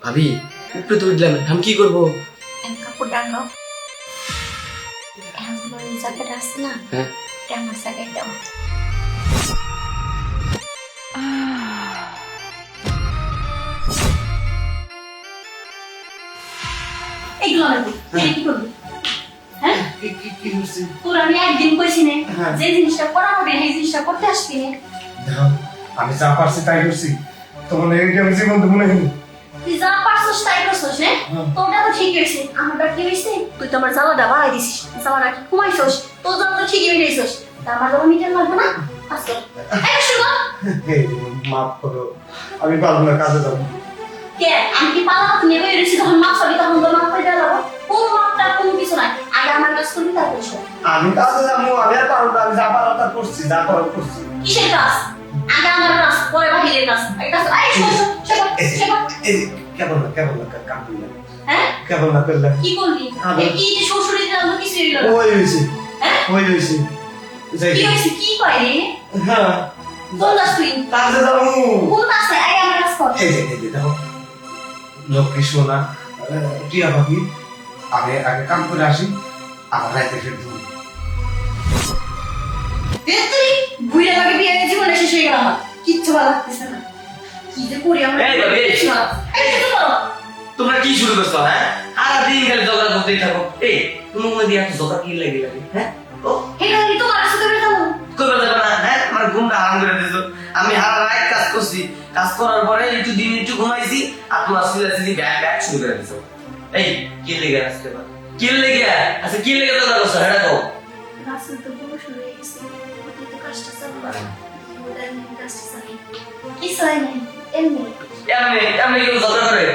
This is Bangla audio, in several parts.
ভাবি উপরে তো উঠলাম, আমি কি করবো? কাপড় ডাঙ্গাও, এই জায়গাটা আছে না, হ্যাঁ আমার জায়গায় দাও। এইগুলো কি করবি? হ্যাঁ তোর আমি একদিন কইছি না যে জিনিসটা করা হবে এই জিনিসটা করতে আসবি না। আমি যা পারছি তাই করছি, তোমার আমি জীবন তো মনে হয়নি। তুই যা পারছিস তাই করছিস না, তোরটা তো ঠিক হয়েছে, আমারটা কি হয়েছে? তুই তো আমার জ্বালাটা বাড়াই দিছিস, জ্বালাটা কি কমাইছিস, তোর জ্বালা তো ঠিকই মিটাইছিস, তা আমার জ্বালা মিটার লাগবে না। আজকে এই শুনো, মাফ করো, আমি পারবো না, কাজে যাবো। কে আমি কি পালা হাত নিয়ে বেরিয়ে এসেছি, তখন মাপ সবই তখন তো মাপ করে দেওয়া যাবো। কোন মাপটা কোন কিছু নাই, আগে আমার কাজ করবি তারপর সব। আমি কাজে যাবো, আমি আর পারবো না, আমি যা পারো তা করছি, যা করো করছি। কিসের কাজ? আগে আমার কাজ, পরে বাহিরের কাজ। এই কাজ এই শোন সেবা সেবা। এই কেবল না কাম করলাম, হ্যাঁ কেবল না করলাম। কি করলি? এই কি যে শ্বশুরের জন্য কিছু হইল না? ওই হয়েছে, হ্যাঁ ওই হয়েছে। কি হয়েছে? কি কয় রে? হ্যাঁ বললাস তুই কাজে যাবো। কোন আছে? আগে আমার কাজ কর। এই যে দেখো, লক্ষ্মী সোনা টিয়া পাখি, আগে কাম করে আসি, আবার রাইতে ফের ধুই। তুই বুইড়া লাগে বিয়ে জীবনে শেষ হয়ে গেল আমার, কিচ্ছু ভালো লাগতেছে না। কি যে করি আমরা? এই ভাবি, কিছু না। এই কিছু করো। তোমরা কি শুরু করছো? হ্যাঁ সারাদিন খালি ঝগড়া করতেই থাকো। এই তুমি মনে দিয়ে ঝগড়া কি লাগে লাগে? হ্যাঁ ও এটা কি তোমার কাছে করে দাও? করবে যাবে না? হ্যাঁ আমার ঘুমটা হারাম করে দিছো। আমি সারা রাত কাজ করছি, কাজ করার পরে একটু দিন একটু ঘুমাইছি, আর তোমার সিধা ব্যাগ ব্যাগ শুরু করে দিছো। এই কি লেগে আসতে পারে? কি লেগে? আচ্ছা কি লেগে ঝগড়া করছো এটা কও। রাসূল তো বড় শুরু হয়ে গেছে, ওটা তো কষ্ট চালাবে, ওটা নিয়ে কষ্ট চালাবে। কি সয় নাই এমনি এমনি কেউ ঝগড়া করে?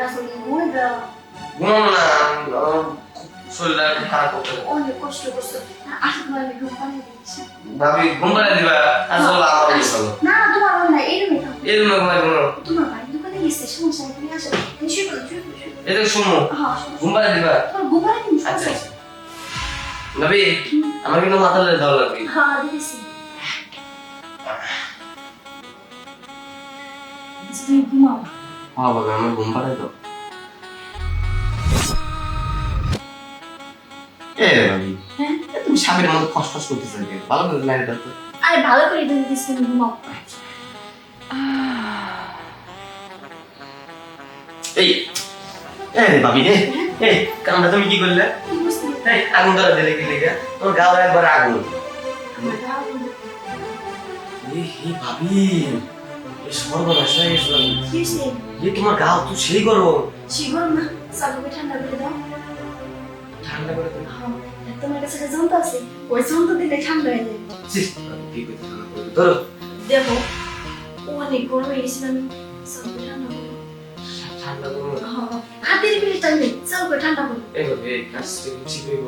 রাসূল মনে দাও, ঘুমাবো না, শরীরটা খারাপ করতে অনেক কষ্ট করছে। আসলে আমি ঘুম পানি দিচ্ছি ভাবি, ঘুম পাড়িয়ে দিবা। আসলে আমার চলো না, তোমার মনে নাই এরকম এরকম ঘুমাই ঘুমো। তোমার ভাই দোকানে গেছে, সমস্যা তুমি আসো, তুমি শুয়ে পড়ো এটা শুনো, হ্যাঁ ঘুম পাড়িয়ে দিবা। তোমার ঘুম পানি দিন। আচ্ছা আচ্ছা ভাবি, আমার কিন্তু মাথা ধরে দেওয়া লাগবে। হ্যাঁ দিয়েছি, তুমি ঘুমাও। হ্যাঁ ভাবি, আমার ঘুম পাড়াই দাও। এ ভাবি, হ্যাঁ তুমি সাপের মতো খসখস করতেছ নাকি? ভালো করে লাইট দাও তো। আরে ভালো করে দিয়ে দিচ্ছি, তুমি ঘুমাও। এই ভাবি রে, এই কামটা তুমি কি করলে? কি বুঝতে? এই আগুন ধরা দিলে কি লেগে? তোর গাও একবার আগুন। এই ভাবি, এই সর্বনাশ হয়ে গেছে ভাবি। কি হয়েছে? এই তোমার গাও তো সেই গরম। শিগর না, চালুকে ঠান্ডা করে দাও। ঠান্ডা করে দিন। হ্যাঁ, তোমার কাছে একটা যন্ত্র আছে, ওই যন্ত্র দিলে ঠান্ডা হয়ে যাবে। কি করতে ঠান্ডা করে দিন। ধরো দেখো অনেক গরম হয়ে গেছিল, আমি চালুকে ঠান্ডা করবো। ঠান্ডা করবো। হ্যাঁ, হাতের বিলে টানলে চালুকে ঠান্ডা করবো। এইভাবে কাজটা ঠিক হইব।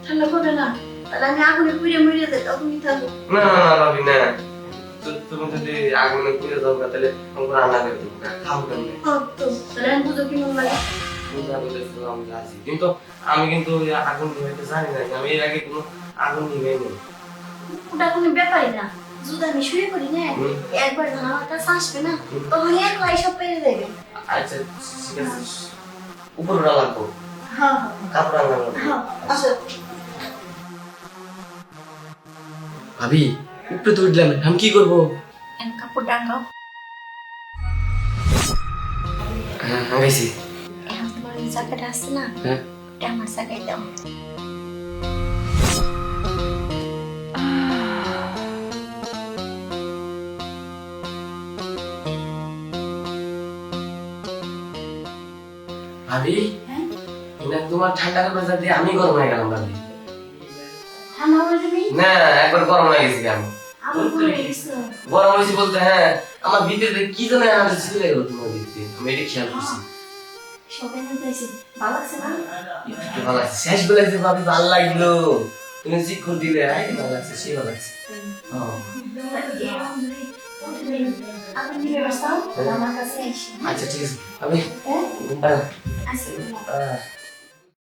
ঠান্ডা করবে না, তাহলে আমি আগুনে পুড়ে মরে যাই, তখন কি থাকবো? না না না ভাবি না, তুমি যদি আগুনে পুড়ে যাও তাহলে আমাকে রান্না করে দেবো, খাবো কেমন? তো তাহলে আমি বুঝো কি মন লাগে। আমি রাজি, কিন্তু আমি কিন্তু ওই আগুন নিভাইতে জানি না। আমি এর আগে কোনো আগুন নিভাই নি। ওটা কোনো ব্যাপারই না, যদি আমি শুয়ে পড়ি না, একবার যখন আমার কাছে আসবে না, তখন একলাই সব পেরে দেবে। আচ্ছা ঠিক আছে, উপর উড়া লাগবো, হ্যাঁ কাপড় রান্না লাগবো। হ্যাঁ আসো। ভাবি উপরে তো উঠলাম, আমি কি করবো? কাপড় ডাঙ্গাও, হ্যাঁ গেছি। এখন তোমার এই জায়গাটা আছে না, হ্যাঁ ওটা আমার জায়গায় দাও। ভাবি, হ্যাঁ এটা তোমার ঠান্ডা করে যা দিয়ে আমি গরম হয়ে গেলাম ভাবি। ঠান্ডা হয়ে যাবি? না একবার গরম হয়ে গেছি আমি। আমার পরে গেছে। গরম হয়েছি বলতে হ্যাঁ, আমার ভিতরে কি যেন আমার ছিলে গেল তোমার ভিতরে, আমি এটা খেয়াল করছি। সবাই না যাইছে, ভালো আছে না? একটু ভালো লাগছে, শেষ বেলাতে ভাবি ভালো লাগলো। তুমি শিক্ষণ দিলে ভালো লাগছে, সেই ভালো লাগছে। আপনি নিবে বাসাও আমার কাছে এসে। আচ্ছা ঠিক আছে, আমি হ্যাঁ ঘুম পাড়া। আসলে